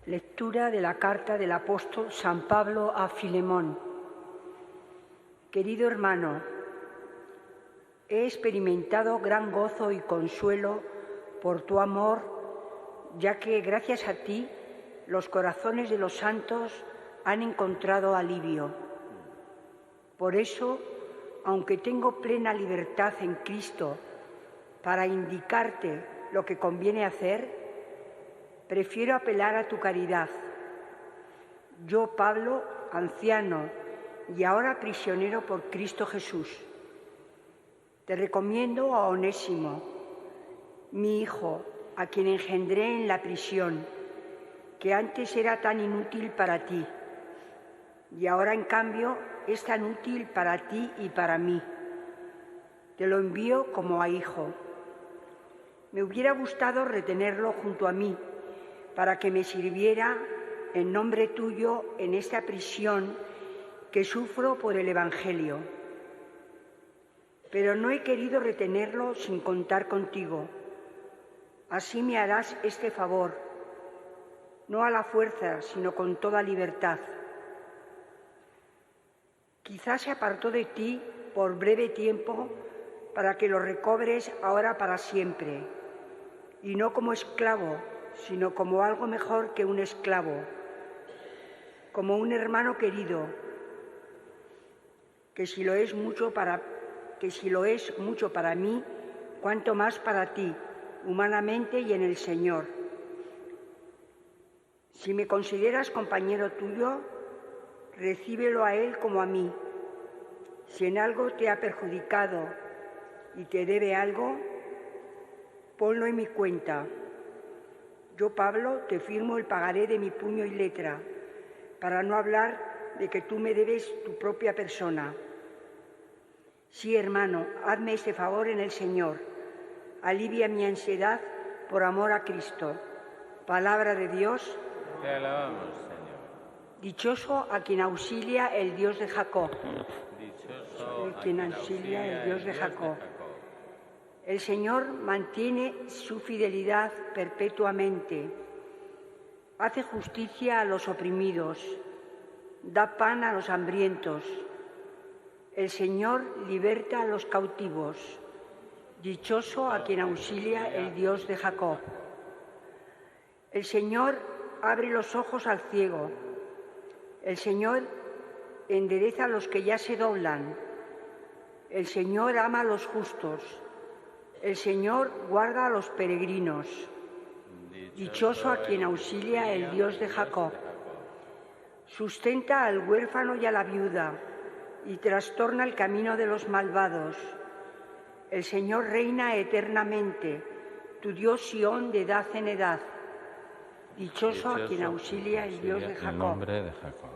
Lectura de la carta del apóstol San Pablo a Filemón. Querido hermano, he experimentado gran gozo y consuelo por tu amor, ya que gracias a ti los corazones de los santos han encontrado alivio. Por eso, aunque tengo plena libertad en Cristo para indicarte lo que conviene hacer, prefiero apelar a tu caridad. Yo, Pablo, anciano y ahora prisionero por Cristo Jesús, te recomiendo a Onésimo, mi hijo, a quien engendré en la prisión, que antes era tan inútil para ti, y ahora en cambio es tan útil para ti y para mí. Te lo envío como a hijo. Me hubiera gustado retenerlo junto a mí, para que me sirviera en nombre tuyo en esta prisión que sufro por el Evangelio. Pero no he querido retenerlo sin contar contigo. Así me harás este favor, no a la fuerza, sino con toda libertad. Quizás se apartó de ti por breve tiempo para que lo recobres ahora para siempre, y no como esclavo, sino como algo mejor que un esclavo, como un hermano querido, que si lo es mucho para mí, cuanto más para ti, humanamente y en el Señor. Si me consideras compañero tuyo, recíbelo a él como a mí. Si en algo te ha perjudicado y te debe algo, ponlo en mi cuenta. Yo, Pablo, te firmo el pagaré de mi puño y letra, para no hablar de que tú me debes tu propia persona. Sí, hermano, hazme este favor en el Señor. Alivia mi ansiedad por amor a Cristo. Palabra de Dios. Te alabamos, Señor. Dichoso a quien auxilia el Dios de Jacob. Dichoso a quien auxilia el Dios de Jacob. El Señor mantiene su fidelidad perpetuamente, hace justicia a los oprimidos, da pan a los hambrientos. El Señor liberta a los cautivos, dichoso a quien auxilia el Dios de Jacob. El Señor abre los ojos al ciego, el Señor endereza a los que ya se doblan, el Señor ama a los justos. El Señor guarda a los peregrinos. Dichoso a quien auxilia el Dios de Jacob. Sustenta al huérfano y a la viuda y trastorna el camino de los malvados. El Señor reina eternamente, tu Dios Sión de edad en edad. Dichoso a quien auxilia el Dios de Jacob. En nombre de Jacob.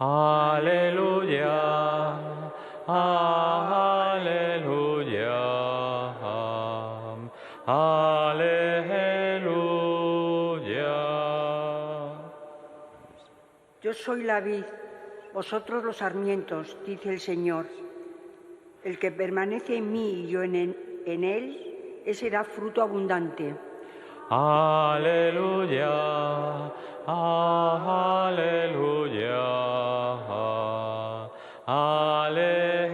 Aleluya. Aleluya. Aleluya. Yo soy la vid, vosotros los sarmientos, dice el Señor. El que permanece en mí y yo en él, ese da fruto abundante. Aleluya. Aleluya. Aleluya.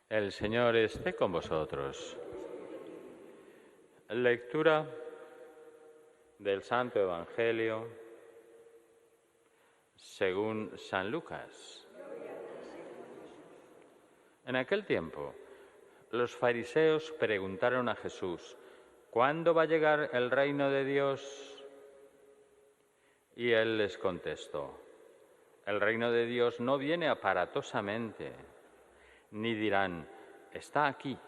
El Señor esté con vosotros. Lectura del Santo Evangelio según San Lucas. En aquel tiempo, los fariseos preguntaron a Jesús: ¿cuándo va a llegar el reino de Dios? Y él les contestó: el reino de Dios no viene aparatosamente, ni dirán, está aquí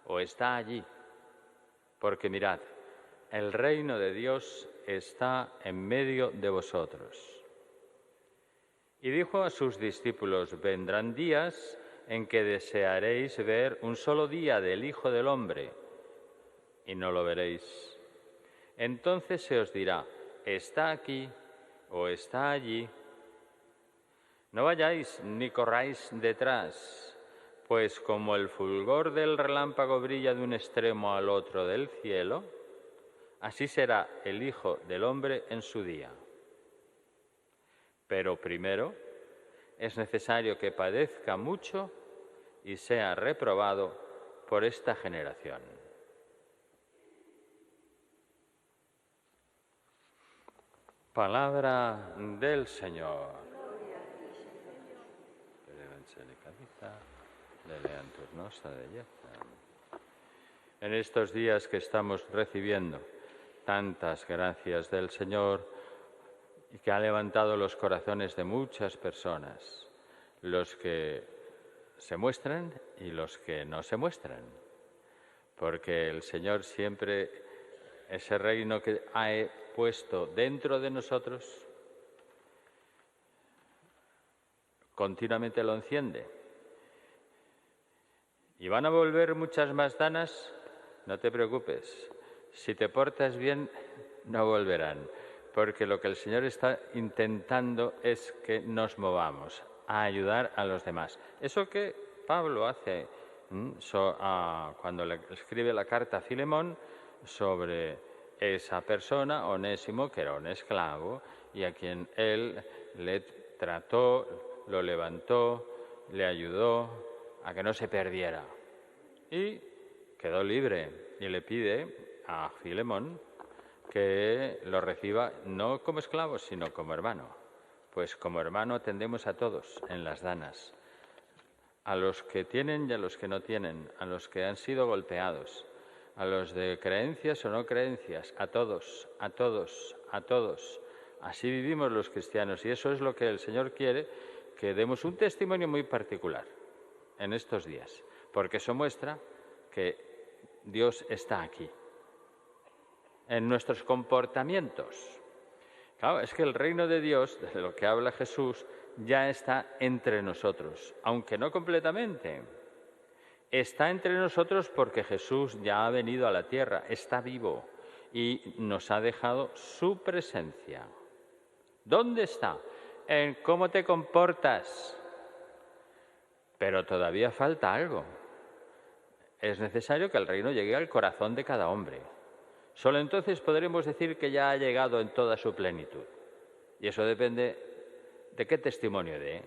o está allí, porque mirad, el reino de Dios está en medio de vosotros. Y dijo a sus discípulos: vendrán días en que desearéis ver un solo día del Hijo del Hombre, y no lo veréis. Entonces se os dirá, está aquí o está allí. No vayáis ni corráis detrás, pues como el fulgor del relámpago brilla de un extremo al otro del cielo, así será el Hijo del Hombre en su día. Pero primero es necesario que padezca mucho y sea reprobado por esta generación. Palabra del Señor. En estos días que estamos recibiendo tantas gracias del Señor y que ha levantado los corazones de muchas personas, los que se muestran y los que no se muestran, porque el Señor siempre, ese reino que ha puesto dentro de nosotros, continuamente lo enciende. Y van a volver muchas más danas, no te preocupes. Si te portas bien, no volverán, porque lo que el Señor está intentando es que nos movamos a ayudar a los demás. Eso que Pablo hace cuando le escribe la carta a Filemón sobre esa persona, Onésimo, que era un esclavo y a quien él le trató, lo levantó, le ayudó a que no se perdiera. Y quedó libre y le pide a Filemón que lo reciba no como esclavo, sino como hermano. Pues como hermano atendemos a todos en las danas, a los que tienen y a los que no tienen, a los que han sido golpeados, a los de creencias o no creencias, a todos, a todos, a todos. Así vivimos los cristianos y eso es lo que el Señor quiere, que demos un testimonio muy particular en estos días, porque eso muestra que Dios está aquí, en nuestros comportamientos. Claro, es que el reino de Dios, de lo que habla Jesús, ya está entre nosotros, aunque no completamente. Está entre nosotros porque Jesús ya ha venido a la tierra, está vivo y nos ha dejado su presencia. ¿Dónde está? En cómo te comportas. Pero todavía falta algo. Es necesario que el reino llegue al corazón de cada hombre. Solo entonces podremos decir que ya ha llegado en toda su plenitud. Y eso depende de qué testimonio dé,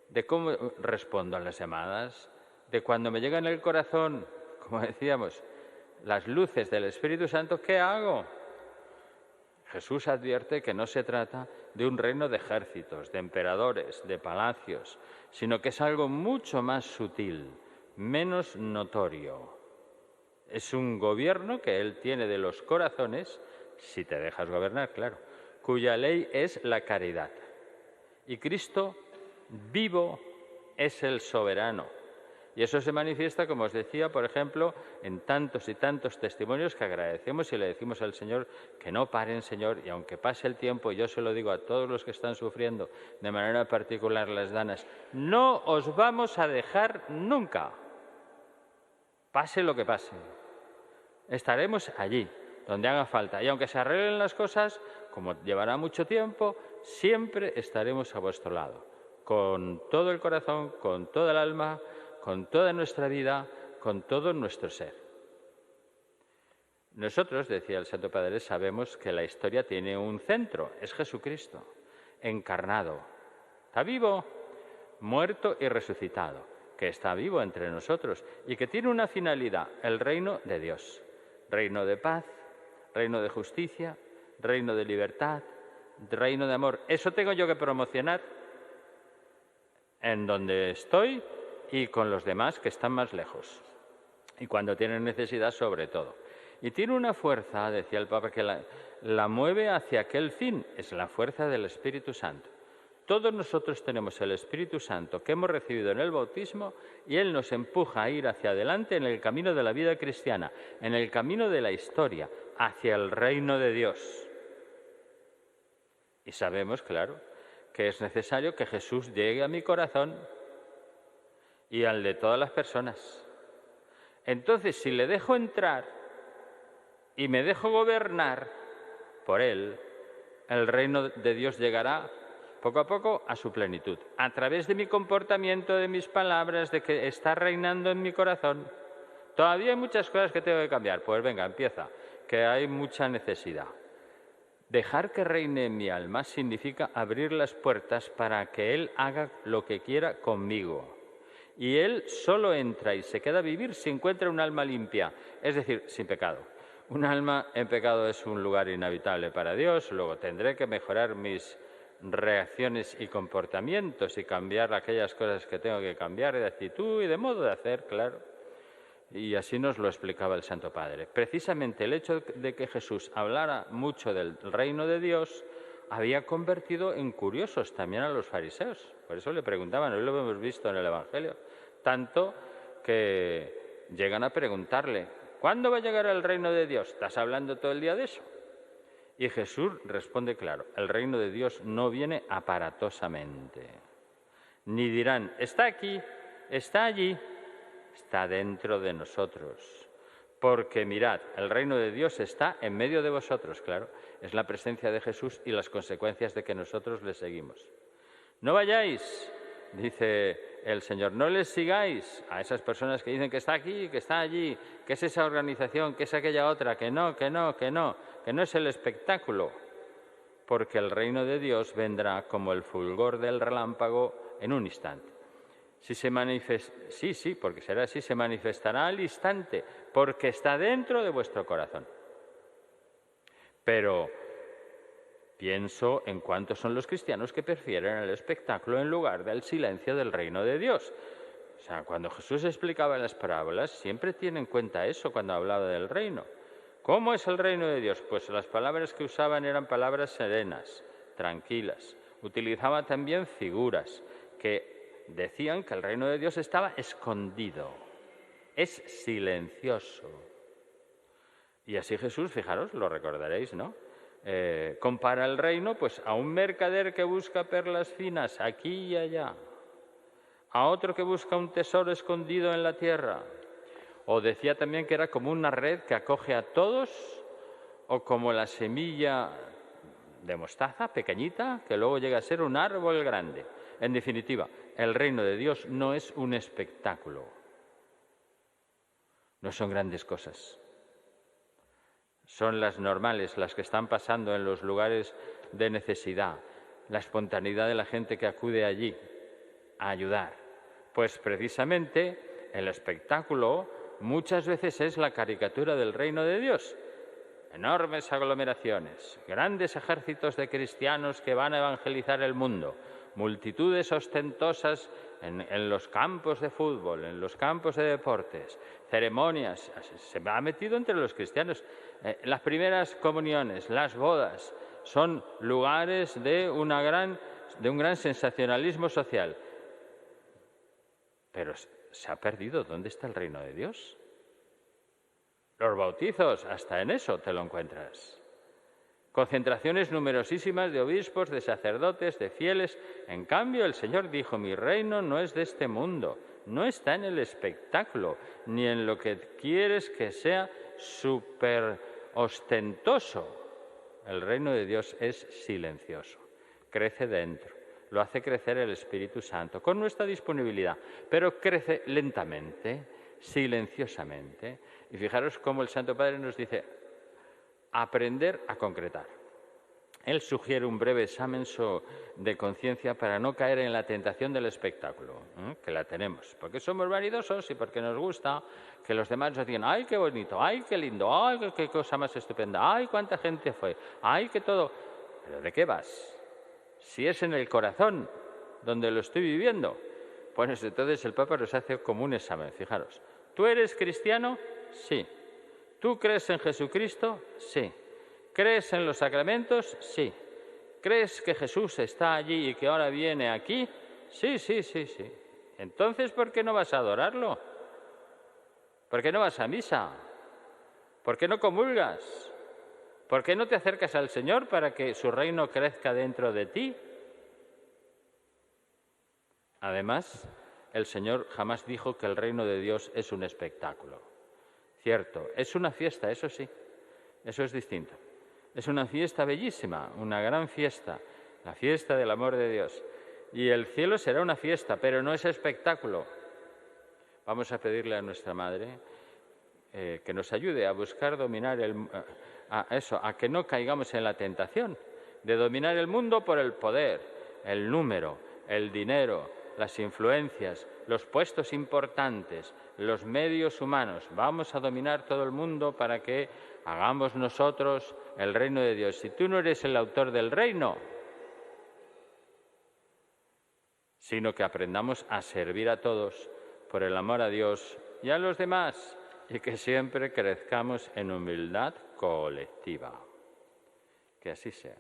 de cómo respondo a las llamadas, de cuando me llegan el corazón, como decíamos, las luces del Espíritu Santo, ¿qué hago? Jesús advierte que no se trata de un reino de ejércitos, de emperadores, de palacios, sino que es algo mucho más sutil, menos notorio. Es un gobierno que Él tiene de los corazones, si te dejas gobernar, claro, cuya ley es la caridad. Y Cristo vivo es el soberano. Y eso se manifiesta, como os decía, por ejemplo, en tantos y tantos testimonios que agradecemos y le decimos al Señor que no paren, Señor, y aunque pase el tiempo, y yo se lo digo a todos los que están sufriendo de manera particular las danas, no os vamos a dejar nunca, pase lo que pase. Estaremos allí, donde haga falta, y aunque se arreglen las cosas, como llevará mucho tiempo, siempre estaremos a vuestro lado, con todo el corazón, con toda el alma, con toda nuestra vida, con todo nuestro ser. Nosotros, decía el Santo Padre, sabemos que la historia tiene un centro, es Jesucristo, encarnado. Está vivo, muerto y resucitado, que está vivo entre nosotros y que tiene una finalidad, el reino de Dios. Reino de paz, reino de justicia, reino de libertad, reino de amor. Eso tengo yo que promocionar en donde estoy y con los demás que están más lejos. Y cuando tienen necesidad, sobre todo. Y tiene una fuerza, decía el Papa, que la mueve hacia aquel fin. Es la fuerza del Espíritu Santo. Todos nosotros tenemos el Espíritu Santo que hemos recibido en el bautismo y Él nos empuja a ir hacia adelante en el camino de la vida cristiana, en el camino de la historia, hacia el reino de Dios. Y sabemos, claro, que es necesario que Jesús llegue a mi corazón y al de todas las personas. Entonces, si le dejo entrar, y me dejo gobernar por Él, el reino de Dios llegará poco a poco a su plenitud, a través de mi comportamiento, de mis palabras, de que está reinando en mi corazón. Todavía hay muchas cosas que tengo que cambiar. Pues venga, empieza, que hay mucha necesidad. Dejar que reine en mi alma significa abrir las puertas para que Él haga lo que quiera conmigo. Y Él solo entra y se queda a vivir si encuentra un alma limpia, es decir, sin pecado. Un alma en pecado es un lugar inhabitable para Dios, luego tendré que mejorar mis reacciones y comportamientos y cambiar aquellas cosas que tengo que cambiar de actitud y de modo de hacer, claro. Y así nos lo explicaba el Santo Padre. Precisamente el hecho de que Jesús hablara mucho del reino de Dios había convertido en curiosos también a los fariseos. Por eso le preguntaban, hoy lo hemos visto en el Evangelio, tanto que llegan a preguntarle, ¿cuándo va a llegar el reino de Dios? ¿Estás hablando todo el día de eso? Y Jesús responde claro, el reino de Dios no viene aparatosamente. Ni dirán, está aquí, está allí, está dentro de nosotros. Porque mirad, el reino de Dios está en medio de vosotros, claro. Es la presencia de Jesús y las consecuencias de que nosotros le seguimos. No vayáis, dice el Señor, no les sigáis a esas personas que dicen que está aquí, que está allí, que es esa organización, que es aquella otra, que no es el espectáculo. Porque el reino de Dios vendrá como el fulgor del relámpago en un instante. Porque será así, se manifestará al instante, porque está dentro de vuestro corazón. Pero pienso en cuántos son los cristianos que prefieren el espectáculo en lugar del silencio del reino de Dios. O sea, cuando Jesús explicaba las parábolas, siempre tiene en cuenta eso cuando hablaba del reino. ¿Cómo es el reino de Dios? Pues las palabras que usaban eran palabras serenas, tranquilas. Utilizaba también figuras que decían que el reino de Dios estaba escondido, es silencioso. Y así Jesús, fijaros, lo recordaréis, ¿no? Compara el reino pues a un mercader que busca perlas finas aquí y allá, a otro que busca un tesoro escondido en la tierra. O decía también que era como una red que acoge a todos, o como la semilla de mostaza pequeñita que luego llega a ser un árbol grande. En definitiva, el reino de Dios no es un espectáculo. No son grandes cosas. Son las normales, las que están pasando en los lugares de necesidad, la espontaneidad de la gente que acude allí a ayudar. Pues precisamente el espectáculo muchas veces es la caricatura del reino de Dios. Enormes aglomeraciones, grandes ejércitos de cristianos que van a evangelizar el mundo, multitudes ostentosas en los campos de fútbol, en los campos de deportes, ceremonias. Se ha metido entre los cristianos. Las primeras comuniones, las bodas, son lugares de un gran sensacionalismo social. Pero se ha perdido. ¿Dónde está el reino de Dios? Los bautizos, hasta en eso te lo encuentras. Concentraciones numerosísimas de obispos, de sacerdotes, de fieles. En cambio, el Señor dijo, mi reino no es de este mundo, no está en el espectáculo, ni en lo que quieres que sea súper ostentoso. El reino de Dios es silencioso, crece dentro, lo hace crecer el Espíritu Santo, con nuestra disponibilidad, pero crece lentamente, silenciosamente. Y fijaros cómo el Santo Padre nos dice, aprender a concretar. Él sugiere un breve examen de conciencia para no caer en la tentación del espectáculo, que la tenemos, porque somos vanidosos y porque nos gusta que los demás nos digan, ¡ay, qué bonito! ¡Ay, qué lindo! ¡Ay, qué cosa más estupenda! ¡Ay, cuánta gente fue! ¡Ay, qué todo! ¿Pero de qué vas? Si es en el corazón donde lo estoy viviendo, pues entonces el Papa nos hace como un examen, fijaros. ¿Tú eres cristiano? Sí. ¿Tú crees en Jesucristo? Sí. ¿Crees en los sacramentos? Sí. ¿Crees que Jesús está allí y que ahora viene aquí? Sí. Entonces, ¿por qué no vas a adorarlo? ¿Por qué no vas a misa? ¿Por qué no comulgas? ¿Por qué no te acercas al Señor para que su reino crezca dentro de ti? Además, el Señor jamás dijo que el reino de Dios es un espectáculo. Cierto, es una fiesta, eso sí, Eso es distinto. Es una fiesta bellísima, una gran fiesta, la fiesta del amor de Dios. Y el cielo será una fiesta, pero no es espectáculo. Vamos a pedirle a nuestra Madre que nos ayude a buscar dominar a que no caigamos en la tentación de dominar el mundo por el poder, el número, el dinero, las influencias, los puestos importantes, los medios humanos. Vamos a dominar todo el mundo para que hagamos nosotros el reino de Dios. Si tú no eres el autor del reino, sino que aprendamos a servir a todos por el amor a Dios y a los demás, y que siempre crezcamos en humildad colectiva. Que así sea.